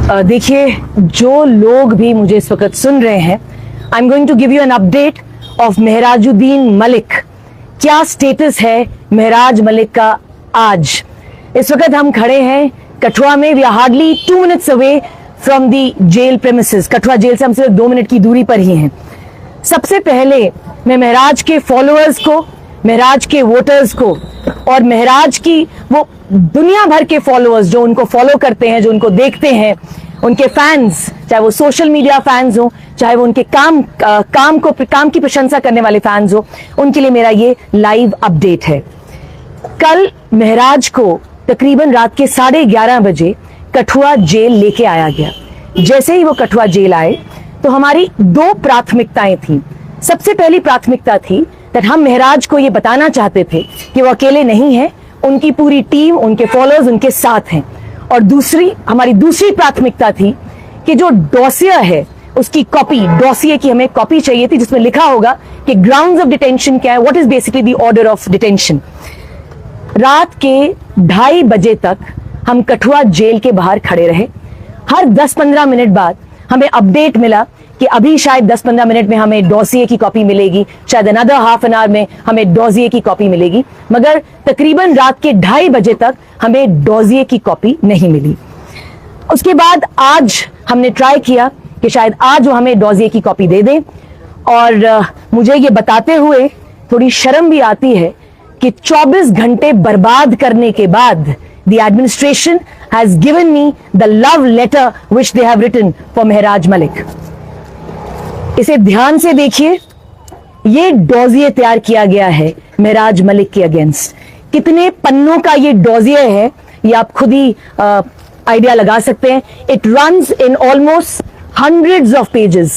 देखिए, जो लोग भी मुझे इस वक्त सुन रहे हैं, I am going to give you an update of Mehrajuddin Malik. क्या स्टेटस है महराज मलिक का आज? इस वक्त हम खड़े हैं कठुआ में। We are hardly 2 minutes away from the jail premises. Kathua jail से हम सिर्फ 2 मिनट की दूरी पर ही हैं। सबसे पहले मैं महराज के फॉलोअर्स को, महराज के वोटर्स को और महराज की वो दुनिया भर के फॉलोअर्स जो उनको फॉलो करते हैं, जो उनको देखते हैं, उनके फैंस, चाहे वो सोशल मीडिया फैंस हो, चाहे वो उनके काम की प्रशंसा करने वाले फैंस हो, उनके लिए मेरा ये लाइव अपडेट है। कल महराज को तकरीबन रात के 11:30 बजे कठुआ जेल लेके आया गया। जैसे ही वो कठुआ जेल आए तो हमारी 2 प्राथमिकताएं थी। सबसे पहली प्राथमिकता थी कि हम महराज को ये बताना चाहते थे कि वो अकेले नहीं है, उनकी पूरी टीम, उनके फॉलोअर्स उनके साथ हैं। और हमारी दूसरी प्राथमिकता थी कि जो डॉसिया है उसकी कॉपी, डॉसिये की हमें कॉपी चाहिए थी जिसमें लिखा होगा कि ग्राउंड्स ऑफ डिटेंशन क्या है, what is basically the order of detention. रात के 2:30 बजे तक हम कठुआ जेल के बाहर खड़े रहे। हर 10-15 मिनट बाद हमें अपडेट मिला कि अभी शायद 10-15 मिनट में हमें डॉसिये की कॉपी मिलेगी, शायद अनदर हाफ एन आवर में हमें डॉसिये की कॉपी मिलेगी, मगर तकरीबन रात के 2:30 बजे तक हमें डॉसिये की कॉपी नहीं मिली। उसके बाद आज हमने ट्राई किया कि शायद आज वो हमें डॉसिये की कॉपी दे दें। और मुझे ये बताते हुए थोड़ी शर्म भी आती है कि 24 घंटे बर्बाद करने के बाद the administration has given me the love letter which they have written for महराज मलिक। इसे ध्यान से देखिए, ये डॉसिये तैयार किया गया है महराज मलिक के अगेंस्ट। कितने पन्नों का ये डॉसिये है ये आप खुद ही आइडिया लगा सकते हैं। It runs in almost hundreds of pages।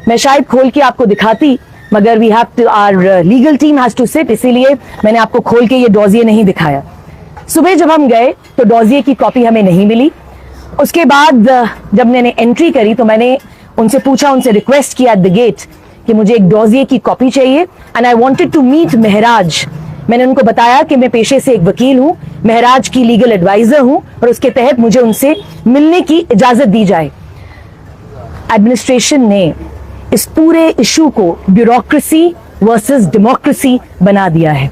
मैं शायद खोल के आपको दिखाती, मगर we have to, our legal team has to sit, इसीलिए मैंने आपको खोल के ये डॉसिये नहीं दिखाया। सुबह जब हम गए तो डॉसिये की कॉपी हमें नहीं मिली। उसके बाद जब मैंने एंट्री करी तो मैंने उनसे पूछा, उनसे रिक्वेस्ट किया एट द गेट कि मुझे एक डॉसिये की कॉपी चाहिए and I wanted to meet Maharaj. मैंने उनको बताया कि मैं पेशे से एक वकील हूं, महराज की लीगल एडवाइजर हूं और उसके तहत मुझे उनसे मिलने की इजाजत दी जाए। एडमिनिस्ट्रेशन ने इस पूरे इशू को ब्यूरोक्रेसी वर्सेस डेमोक्रेसी बना दिया है।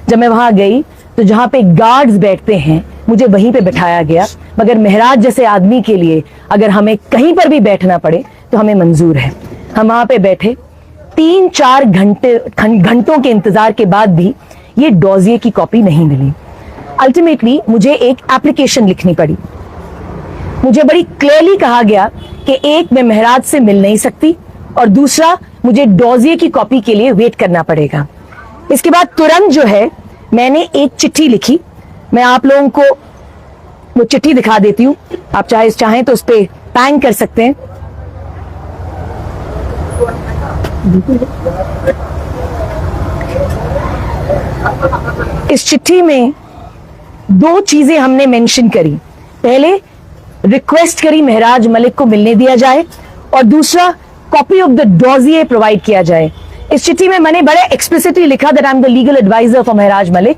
जब मैं वहां गई तो जहां पे गार्ड्स बैठते हैं मुझे वहीं पे बिठाया गया, मगर महराज जैसे आदमी के लिए अगर हमें कहीं पर भी बैठना पड़े तो हमें मंजूर है। हम वहां पे बैठे 3-4 घंटों के इंतजार के बाद भी ये डॉसिये की कॉपी नहीं मिली। अल्टीमेटली मुझे एक एप्लीकेशन लिखनी पड़ी। मुझे बड़ी क्लियरली कहा गया कि एक, मैं महराज से मिल नहीं सकती, और दूसरा, मुझे डॉसिये की कॉपी के लिए वेट करना पड़ेगा। इसके बाद तुरंत जो है मैंने एक चिट्ठी लिखी। मैं आप लोगों को वो चिट्ठी दिखा देती हूँ, आप चाहें तो उस पर पैंग कर सकते हैं। इस चिट्ठी में 2 चीजें हमने मेंशन करी। पहले रिक्वेस्ट करी महराज मलिक को मिलने दिया जाए, और दूसरा copy of the dossier provide किया जाए। इस चिट्ठी में मैंने बड़े एक्सप्लिसिटली लिखा that I am the legal adviser for Maharaj Malik,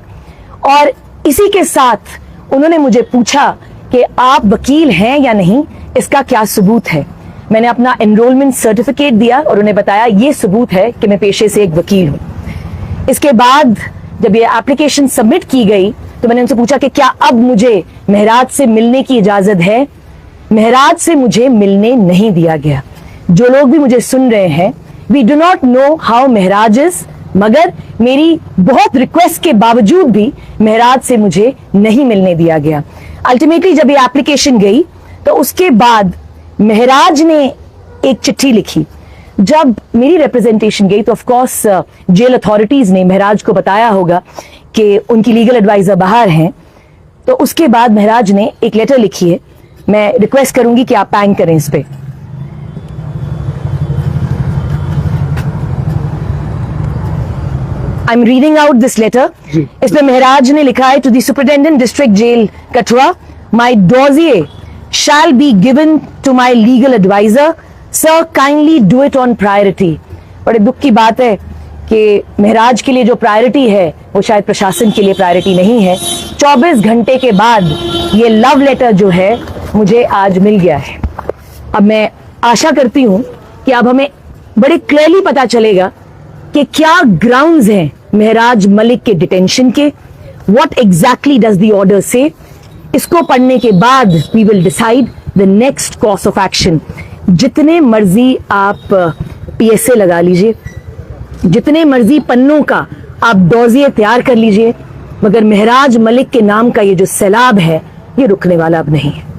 और इसी के साथ उन्होंने मुझे पूछा कि आप वकील हैं या नहीं, इसका क्या सबूत है। मैंने अपना एनरोलमेंट सर्टिफिकेट दिया और उन्हें बताया ये सबूत है कि मैं पेशे से एक वकील हूं। इसके बाद जब ये एप्लीकेशन सबमिट की गई तो मैंने उनसे पूछा कि क्या अब मुझे महराज से मिलने की इजाजत है। महराज से मुझे मिलने नहीं दिया गया। जो लोग भी मुझे सुन रहे हैं, we do not know how Mehraj is, मगर मेरी बहुत रिक्वेस्ट के बावजूद भी महराज से मुझे नहीं मिलने दिया गया। अल्टीमेटली जब ये एप्लीकेशन गई तो उसके बाद महराज ने एक चिट्ठी लिखी। जब मेरी रिप्रेजेंटेशन गई तो ऑफ कोर्स जेल अथॉरिटीज ने महराज को बताया होगा कि उनकी लीगल एडवाइजर बाहर हैं। तो उसके बाद महराज ने एक लेटर लिखी है। मैं रिक्वेस्ट करूंगी कि आप पैंग करें इस पे। I am reading out this letter. इसमें महराज ने लिखा है, to the superintendent district jail Kathua, my dossier shall be given to my legal adviser, sir kindly do it on priority. बड़े दुख की बात है कि महराज के लिए जो प्रायोरिटी है वो शायद प्रशासन के लिए प्रायोरिटी नहीं है। 24 घंटे के बाद ये लव लेटर जो है मुझे आज मिल गया है। अब मैं आशा करती हूं कि अब हमें बड़े क्लियरली पता चलेगा कि क्या ग्राउंड्स हैं महराज मलिक के डिटेंशन के, what exactly does the order से। इसको पढ़ने के बाद we will decide the next course of action. जितने मर्जी आप पीएसए लगा लीजिए, जितने मर्जी पन्नों का आप डॉजिए तैयार कर लीजिए, मगर महराज मलिक के नाम का ये जो सैलाब है ये रुकने वाला अब नहीं है।